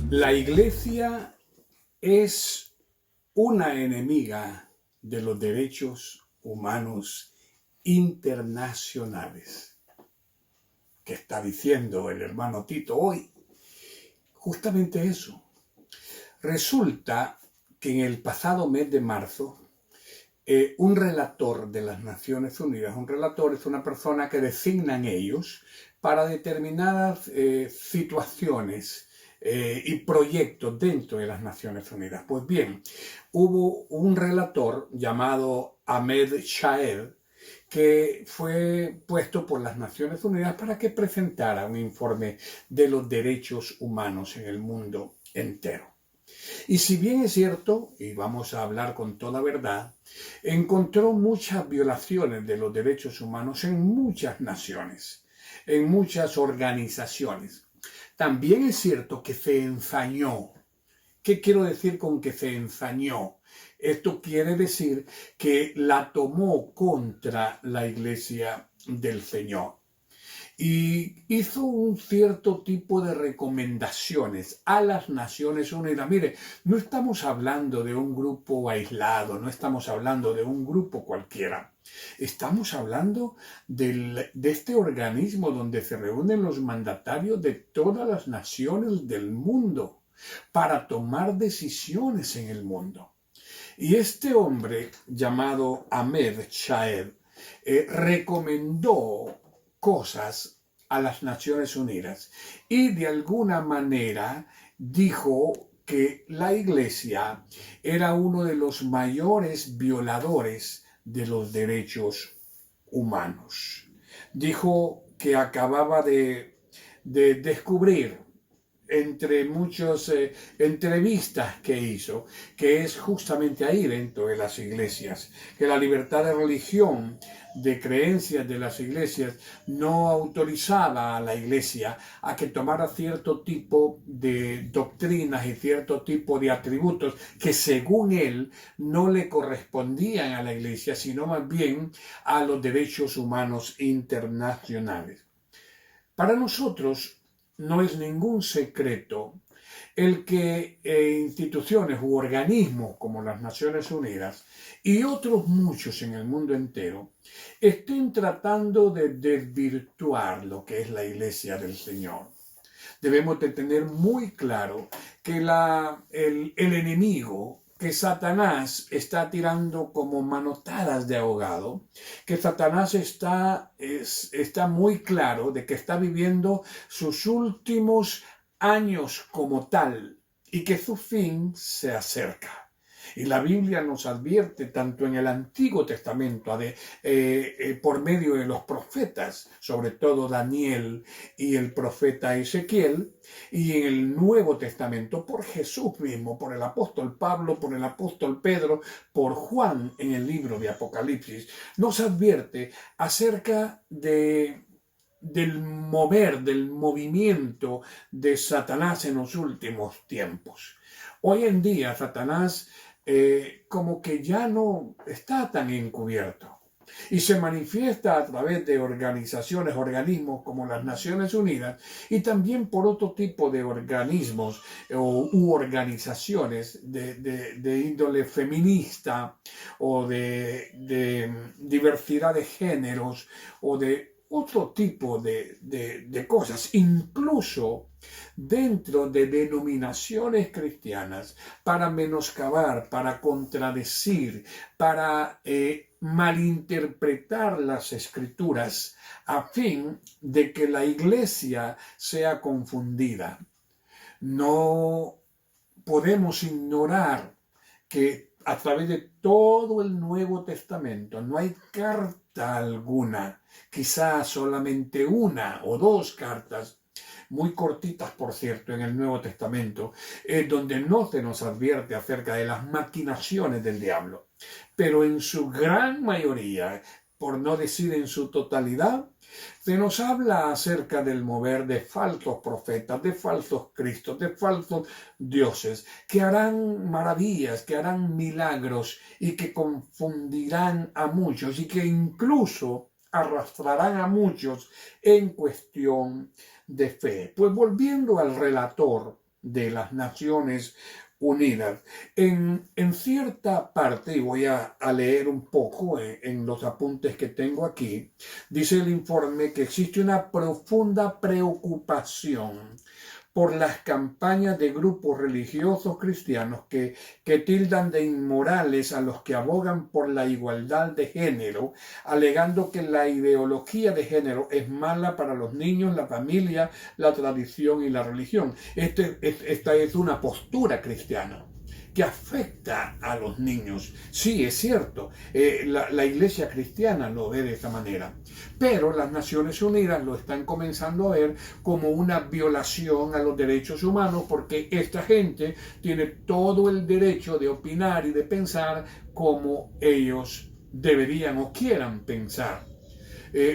La Iglesia es una enemiga de los derechos humanos internacionales. ¿Qué está diciendo el hermano Tito hoy? Justamente eso. Resulta que en el pasado mes de marzo, un relator de las Naciones Unidas, un relator es una persona que designan ellos para determinadas situaciones y proyectos dentro de las Naciones Unidas. Pues bien, hubo un relator llamado Ahmed Shaed que fue puesto por las Naciones Unidas para que presentara un informe de los derechos humanos en el mundo entero. Y si bien es cierto, y vamos a hablar con toda verdad, encontró muchas violaciones de los derechos humanos en muchas naciones, en muchas organizaciones. También es cierto que se ensañó. ¿Qué quiero decir con que se ensañó? Esto quiere decir que la tomó contra la Iglesia del Señor. Y hizo un cierto tipo de recomendaciones a las Naciones Unidas. Mire, no estamos hablando de un grupo aislado, no estamos hablando de un grupo cualquiera. Estamos hablando de este organismo donde se reúnen los mandatarios de todas las naciones del mundo para tomar decisiones en el mundo. Y este hombre llamado Ahmed Shaed recomendó cosas a las Naciones Unidas y de alguna manera dijo que la Iglesia era uno de los mayores violadores de los derechos humanos. Dijo que acababa de descubrir entre muchas entrevistas que hizo, que es justamente ahí dentro de las iglesias, que la libertad de religión, de creencias de las iglesias, no autorizaba a la iglesia a que tomara cierto tipo de doctrinas y cierto tipo de atributos que según él no le correspondían a la iglesia, sino más bien a los derechos humanos internacionales. Para nosotros, no es ningún secreto el que instituciones u organismos como las Naciones Unidas y otros muchos en el mundo entero estén tratando de desvirtuar lo que es la Iglesia del Señor. Debemos de tener muy claro que el enemigo, que Satanás está tirando como manotadas de ahogado, que Satanás está muy claro de que está viviendo sus últimos años como tal y que su fin se acerca. Y la Biblia nos advierte, tanto en el Antiguo Testamento, por medio de los profetas, sobre todo Daniel y el profeta Ezequiel, y en el Nuevo Testamento, por Jesús mismo, por el apóstol Pablo, por el apóstol Pedro, por Juan en el libro de Apocalipsis, nos advierte acerca del mover, del movimiento de Satanás en los últimos tiempos. Hoy en día Satanás como que ya no está tan encubierto y se manifiesta a través de organizaciones, organismos como las Naciones Unidas y también por otro tipo de organismos u organizaciones de índole feminista o de diversidad de géneros o de otro tipo de cosas, incluso dentro de denominaciones cristianas, para menoscabar, para contradecir, para malinterpretar las escrituras a fin de que la iglesia sea confundida. No podemos ignorar que a través de todo el Nuevo Testamento no hay carta alguna, quizás solamente una o dos cartas, muy cortitas por cierto, en el Nuevo Testamento, donde no se nos advierte acerca de las maquinaciones del diablo. Pero en su gran mayoría, por no decir en su totalidad, se nos habla acerca del mover de falsos profetas, de falsos cristos, de falsos dioses, que harán maravillas, que harán milagros y que confundirán a muchos y que incluso arrastrarán a muchos en cuestión de fe. Pues volviendo al relator de las Naciones Unidas, en cierta parte, y voy a leer un poco en los apuntes que tengo aquí, dice el informe que existe una profunda preocupación por las campañas de grupos religiosos cristianos que tildan de inmorales a los que abogan por la igualdad de género, alegando que la ideología de género es mala para los niños, la familia, la tradición y la religión. Esta es una postura cristiana que afecta a los niños. Sí, es cierto, la iglesia cristiana lo ve de esa manera, pero las Naciones Unidas lo están comenzando a ver como una violación a los derechos humanos, porque esta gente tiene todo el derecho de opinar y de pensar como ellos deberían o quieran pensar.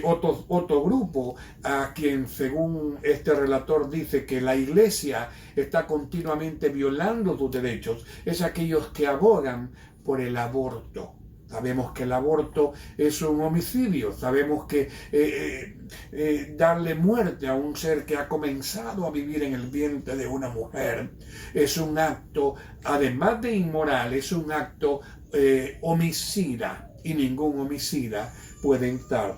Otro grupo a quien, según este relator, dice que la iglesia está continuamente violando sus derechos, es aquellos que abogan por el aborto. Sabemos que el aborto es un homicidio, sabemos que darle muerte a un ser que ha comenzado a vivir en el vientre de una mujer es un acto, además de inmoral, es un acto homicida, y ningún homicida puede entrar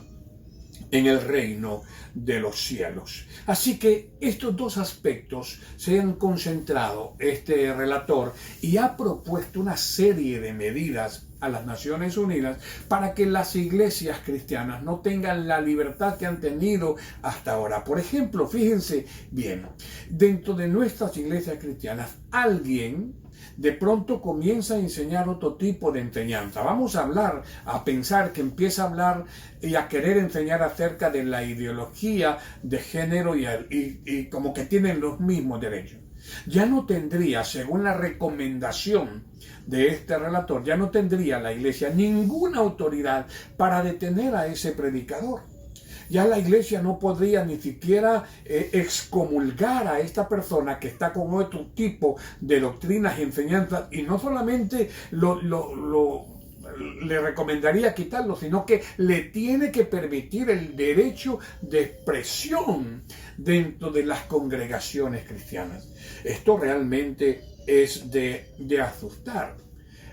en el reino de los cielos. Así que estos dos aspectos se han concentrado este relator y ha propuesto una serie de medidas a las Naciones Unidas para que las iglesias cristianas no tengan la libertad que han tenido hasta ahora. Por ejemplo, fíjense bien, dentro de nuestras iglesias cristianas, alguien de pronto comienza a enseñar otro tipo de enseñanza. Vamos a pensar que empieza a hablar y a querer enseñar acerca de la ideología de género y como que tienen los mismos derechos. Ya no tendría, según la recomendación de este relator, ya no tendría la iglesia ninguna autoridad para detener a ese predicador. Ya la iglesia no podría ni siquiera excomulgar a esta persona que está con otro tipo de doctrinas y enseñanzas, y no solamente le recomendaría quitarlo, sino que le tiene que permitir el derecho de expresión dentro de las congregaciones cristianas. Esto realmente es de asustar.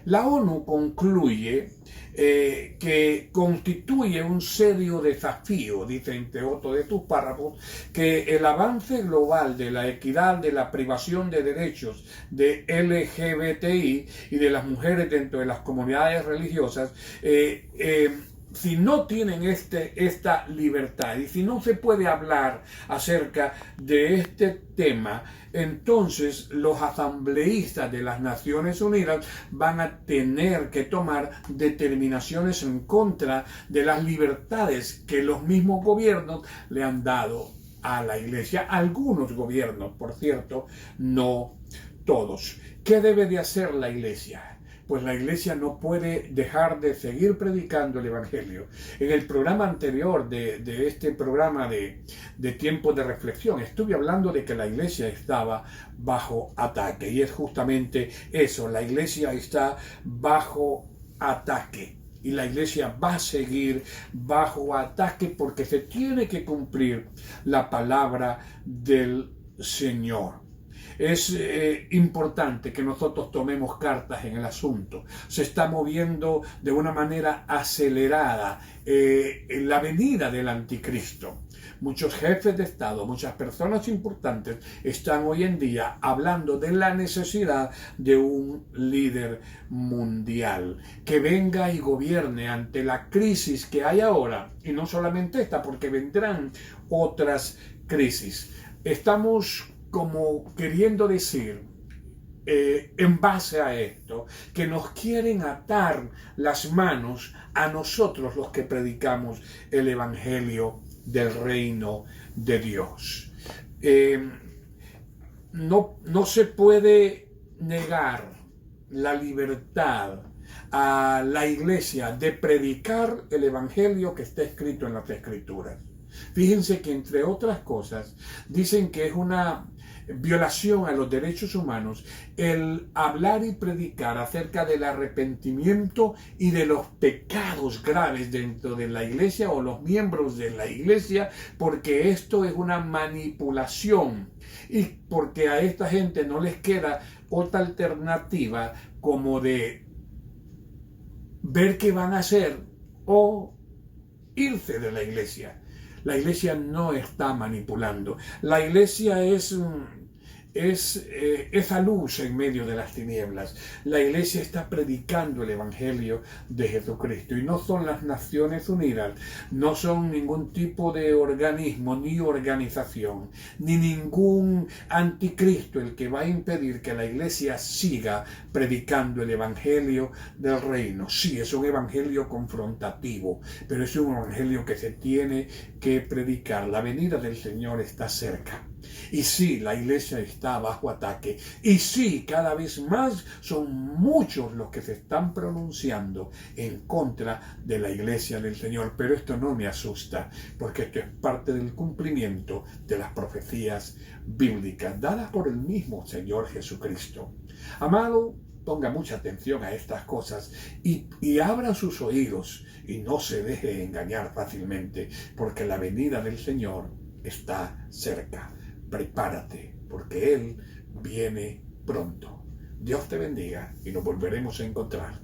La ONU concluye que constituye un serio desafío, dice entre otros de sus párrafos, que el avance global de la equidad, de la privación de derechos de LGBTI y de las mujeres dentro de las comunidades religiosas, si no tienen esta libertad y si no se puede hablar acerca de este tema, entonces los asambleístas de las Naciones Unidas van a tener que tomar determinaciones en contra de las libertades que los mismos gobiernos le han dado a la iglesia. Algunos gobiernos, por cierto, no todos. ¿Qué debe de hacer la iglesia? Pues la iglesia no puede dejar de seguir predicando el evangelio. En el programa anterior de este programa de tiempo de reflexión, estuve hablando de que la iglesia estaba bajo ataque, y es justamente eso, la iglesia está bajo ataque. Y la iglesia va a seguir bajo ataque porque se tiene que cumplir la palabra del Señor. Es importante que nosotros tomemos cartas en el asunto. Se está moviendo de una manera acelerada la venida del anticristo. Muchos jefes de Estado, muchas personas importantes están hoy en día hablando de la necesidad de un líder mundial que venga y gobierne ante la crisis que hay ahora, y no solamente esta, porque vendrán otras crisis. Estamos como queriendo decir, en base a esto, que nos quieren atar las manos a nosotros los que predicamos el evangelio del reino de Dios. No se puede negar la libertad a la iglesia de predicar el evangelio que está escrito en las Escrituras. Fíjense que, entre otras cosas, dicen que es una violación a los derechos humanos, el hablar y predicar acerca del arrepentimiento y de los pecados graves dentro de la iglesia o los miembros de la iglesia, porque esto es una manipulación y porque a esta gente no les queda otra alternativa como de ver qué van a hacer o irse de la iglesia. La iglesia no está manipulando. La iglesia es esa luz en medio de las tinieblas. La iglesia está predicando el evangelio de Jesucristo y no son las Naciones Unidas, no son ningún tipo de organismo ni organización, ni ningún anticristo el que va a impedir que la iglesia siga predicando el evangelio del reino. Sí, es un evangelio confrontativo, pero es un evangelio que se tiene que predicar. La venida del Señor está cerca. Y sí, la iglesia está bajo ataque. Y sí, cada vez más son muchos los que se están pronunciando en contra de la iglesia del Señor. Pero esto no me asusta, porque esto es parte del cumplimiento de las profecías bíblicas dadas por el mismo Señor Jesucristo. Amado, ponga mucha atención a estas cosas y abra sus oídos y no se deje engañar fácilmente, porque la venida del Señor está cerca. Prepárate, porque Él viene pronto. Dios te bendiga y nos volveremos a encontrar.